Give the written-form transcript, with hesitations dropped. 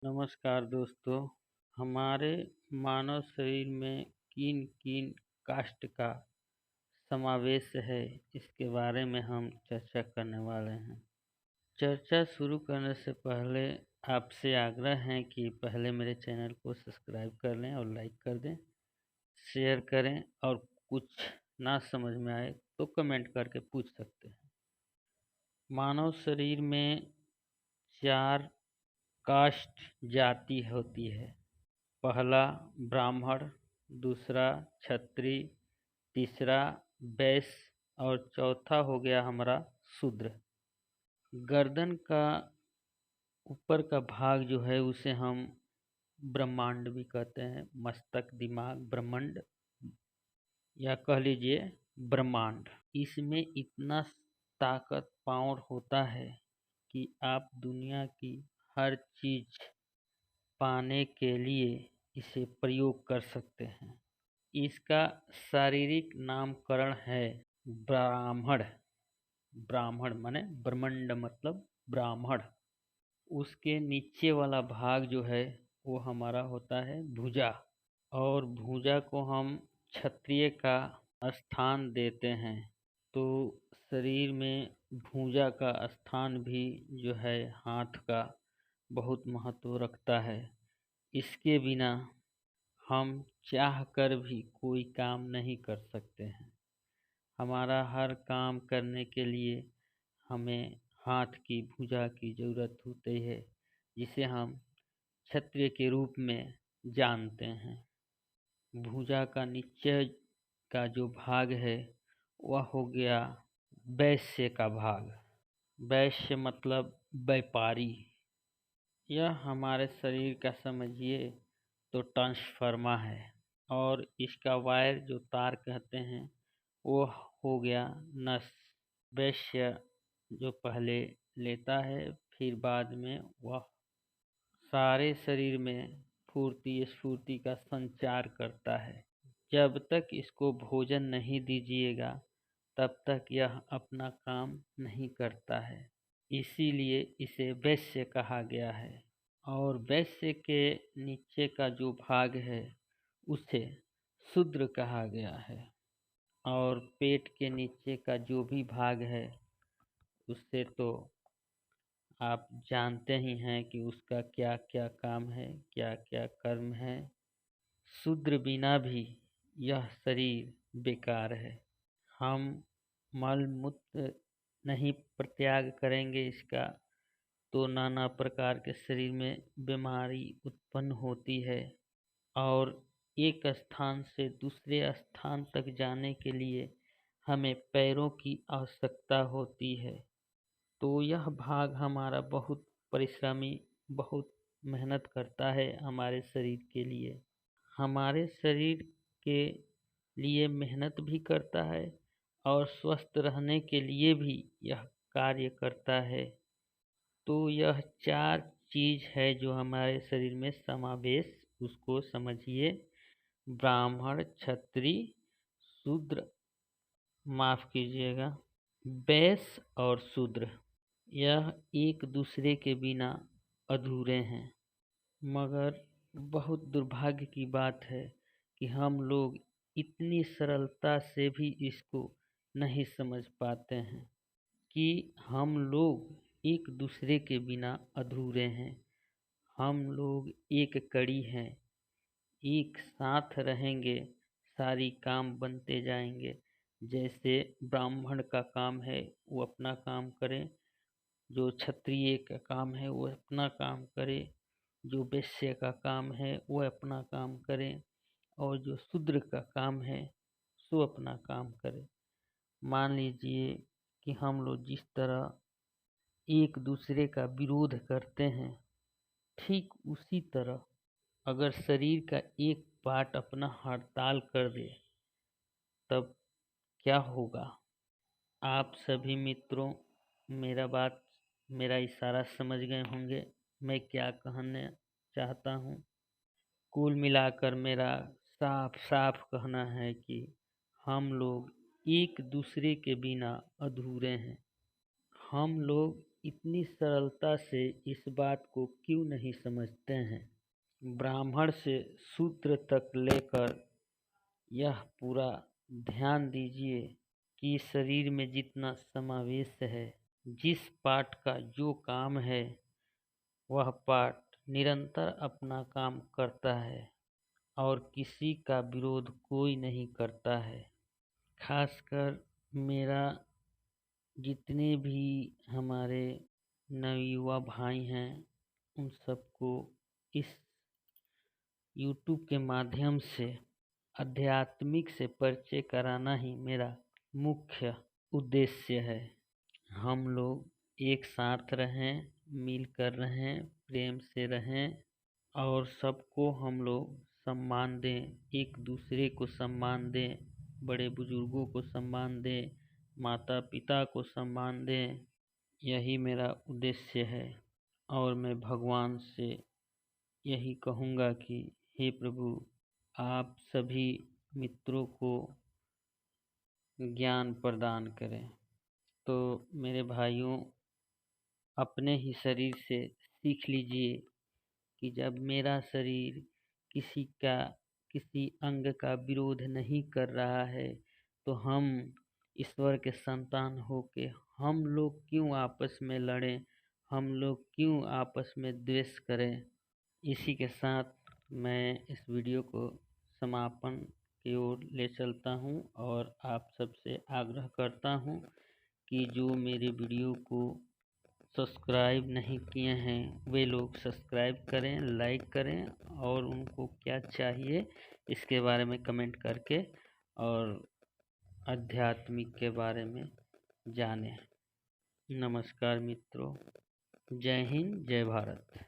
नमस्कार दोस्तों। हमारे मानव शरीर में किन किन काष्ठ का समावेश है, इसके बारे में हम चर्चा करने वाले हैं। चर्चा शुरू करने से पहले आपसे आग्रह है कि पहले मेरे चैनल को सब्सक्राइब कर लें और लाइक कर दें, शेयर करें और कुछ ना समझ में आए तो कमेंट करके पूछ सकते हैं। मानव शरीर में 4 काष्ठ जाति होती है। पहला ब्राह्मण, दूसरा क्षत्रिय, तीसरा वैश्य और चौथा हो गया हमारा शूद्र। गर्दन का ऊपर का भाग जो है उसे हम ब्रह्मांड भी कहते हैं। मस्तक, दिमाग, ब्रह्मांड या कह लीजिए ब्रह्मांड। इसमें इतना ताकत पावर होता है कि आप दुनिया की हर चीज पाने के लिए इसे प्रयोग कर सकते हैं। इसका शारीरिक नामकरण है ब्राह्मण। ब्राह्मण माने ब्रह्मांड मतलब ब्राह्मण। उसके नीचे वाला भाग जो है वो हमारा होता है भुजा, और भुजा को हम क्षत्रिय का स्थान देते हैं। तो शरीर में भुजा का स्थान भी जो है हाथ का बहुत महत्व रखता है। इसके बिना हम चाह कर भी कोई काम नहीं कर सकते हैं। हमारा हर काम करने के लिए हमें हाथ की भुजा की जरूरत होती है, जिसे हम क्षत्रिय के रूप में जानते हैं। भुजा का नीचे का जो भाग है वह हो गया वैश्य का भाग। वैश्य मतलब व्यापारी। यह हमारे शरीर का समझिए तो ट्रांसफार्मर है, और इसका वायर जो तार कहते हैं वो हो गया नस। वैश्य जो पहले लेता है, फिर बाद में वह सारे शरीर में फुर्ती स्फूर्ति का संचार करता है। जब तक इसको भोजन नहीं दीजिएगा तब तक यह अपना काम नहीं करता है। इसीलिए इसे वैश्य कहा गया है। और वैश्य के नीचे का जो भाग है उसे शूद्र कहा गया है। और पेट के नीचे का जो भी भाग है उससे तो आप जानते ही हैं कि उसका क्या क्या काम है, क्या क्या कर्म है। शूद्र बिना भी यह शरीर बेकार है। हम मल मूत्र नहीं प्रत्याग करेंगे इसका तो नाना प्रकार के शरीर में बीमारी उत्पन्न होती है। और एक स्थान से दूसरे स्थान तक जाने के लिए हमें पैरों की आवश्यकता होती है। तो यह भाग हमारा बहुत परिश्रमी, बहुत मेहनत करता है हमारे शरीर के लिए। हमारे शरीर के लिए मेहनत भी करता है और स्वस्थ रहने के लिए भी यह कार्य करता है। तो यह 4 चीज है जो हमारे शरीर में समावेश, उसको समझिए। ब्राह्मण, क्षत्रिय, शूद्र, माफ कीजिएगा, वैश्य और शूद्र। यह एक दूसरे के बिना अधूरे हैं। मगर बहुत दुर्भाग्य की बात है कि हम लोग इतनी सरलता से भी इसको नहीं समझ पाते हैं कि हम लोग एक दूसरे के बिना अधूरे हैं। हम लोग एक कड़ी हैं, एक साथ रहेंगे, सारी काम बनते जाएंगे। जैसे ब्राह्मण का काम है वो अपना काम करें, जो क्षत्रिय का काम है वो अपना काम करे, जो वैश्य का काम है वो अपना काम करे, और जो शूद्र का काम है सो अपना काम करे। मान लीजिए कि हम लोग जिस तरह एक दूसरे का विरोध करते हैं, ठीक उसी तरह अगर शरीर का एक पार्ट अपना हड़ताल कर दे तब क्या होगा। आप सभी मित्रों मेरा इशारा समझ गए होंगे मैं क्या कहना चाहता हूँ। कुल मिलाकर मेरा साफ साफ कहना है कि हम लोग एक दूसरे के बिना अधूरे हैं। हम लोग इतनी सरलता से इस बात को क्यों नहीं समझते हैं। ब्राह्मण से शूद्र तक लेकर यह पूरा ध्यान दीजिए कि शरीर में जितना समावेश है, जिस पार्ट का जो काम है, वह पार्ट निरंतर अपना काम करता है और किसी का विरोध कोई नहीं करता है। खासकर मेरा जितने भी हमारे नवयुवा भाई हैं, उन सबको इस यूट्यूब के माध्यम से आध्यात्मिक से परिचय कराना ही मेरा मुख्य उद्देश्य है। हम लोग एक साथ रहें, मिलकर रहें, प्रेम से रहें और सबको हम लोग सम्मान दें, एक दूसरे को सम्मान दें, बड़े बुजुर्गों को सम्मान दें, माता पिता को सम्मान दें। यही मेरा उद्देश्य है और मैं भगवान से यही कहूँगा कि हे प्रभु, आप सभी मित्रों को ज्ञान प्रदान करें। तो मेरे भाइयों, अपने ही शरीर से सीख लीजिए कि जब मेरा शरीर किसी अंग का विरोध नहीं कर रहा है, तो हम ईश्वर के संतान होके हम लोग क्यों आपस में लड़ें, हम लोग क्यों आपस में द्वेष करें। इसी के साथ मैं इस वीडियो को समापन की ओर ले चलता हूँ और आप सबसे आग्रह करता हूँ कि जो मेरे वीडियो को सब्सक्राइब नहीं किए हैं, वे लोग सब्सक्राइब करें, लाइक करें और उनको क्या चाहिए इसके बारे में कमेंट करके और आध्यात्मिक के बारे में जानें। नमस्कार मित्रों, जय हिंद, जय भारत।